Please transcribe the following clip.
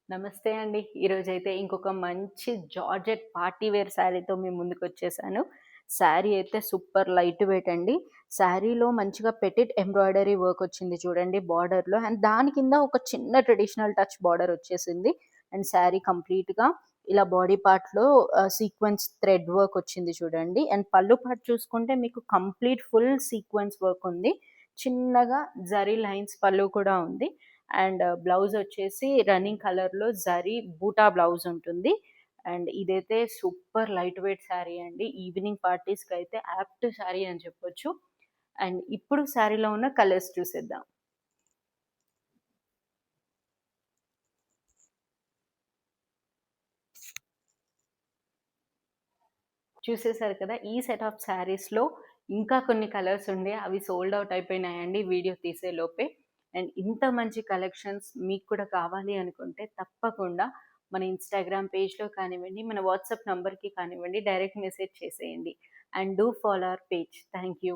నమస్తే అండి. ఈరోజైతే ఇంకొక మంచి జార్జెట్ పార్టీ వేర్ శారీతో మీ ముందుకొచ్చేసాను. శారీ అయితే సూపర్ లైట్ వెయిట్ అండి. శారీలో మంచిగా పెటిట్ ఎంబ్రాయిడరీ వర్క్ వచ్చింది చూడండి బార్డర్‌లో. అండ్ దాని కింద ఒక చిన్న ట్రెడిషనల్ టచ్ బార్డర్ వచ్చేసింది. అండ్ శారీ కంప్లీట్‌గా ఇలా బాడీ పార్ట్‌లో సీక్వెన్స్ థ్రెడ్ వర్క్ వచ్చింది చూడండి. అండ్ పళ్ళు పార్ట్ చూసుకుంటే మీకు కంప్లీట్ ఫుల్ సీక్వెన్స్ వర్క్ ఉంది. చిన్నగా జరీ లైన్స్ పళ్ళు కూడా ఉంది. అండ్ బ్లౌజ్ వచ్చేసి రన్నింగ్ కలర్‌లో జరీ బూటా బ్లౌజ్ ఉంటుంది. అండ్ ఇదైతే సూపర్ లైట్ వెయిట్ శారీ అండి. ఈవినింగ్ పార్టీస్‌కైతే యాప్ట్ శారీ అని చెప్పొచ్చు. అండ్ ఇప్పుడు శారీలో ఉన్న కలర్స్ చూసేద్దాం. చూసేసారు కదా! ఈ సెట్ ఆఫ్ శారీస్‌లో ఇంకా కొన్ని కలర్స్ ఉండే అవి సోల్డ్ ఔట్ అయిపోయినాయండి వీడియో తీసే లోపే. అండ్ ఇంత మంచి కలెక్షన్స్ మీకు కూడా కావాలి అనుకుంటే తప్పకుండా మన ఇన్‌స్టాగ్రామ్ పేజ్‌లో కానివ్వండి, మన వాట్సాప్ నంబర్‌కి కానివ్వండి డైరెక్ట్ మెసేజ్ చేసేయండి. And do follow our page. Thank you.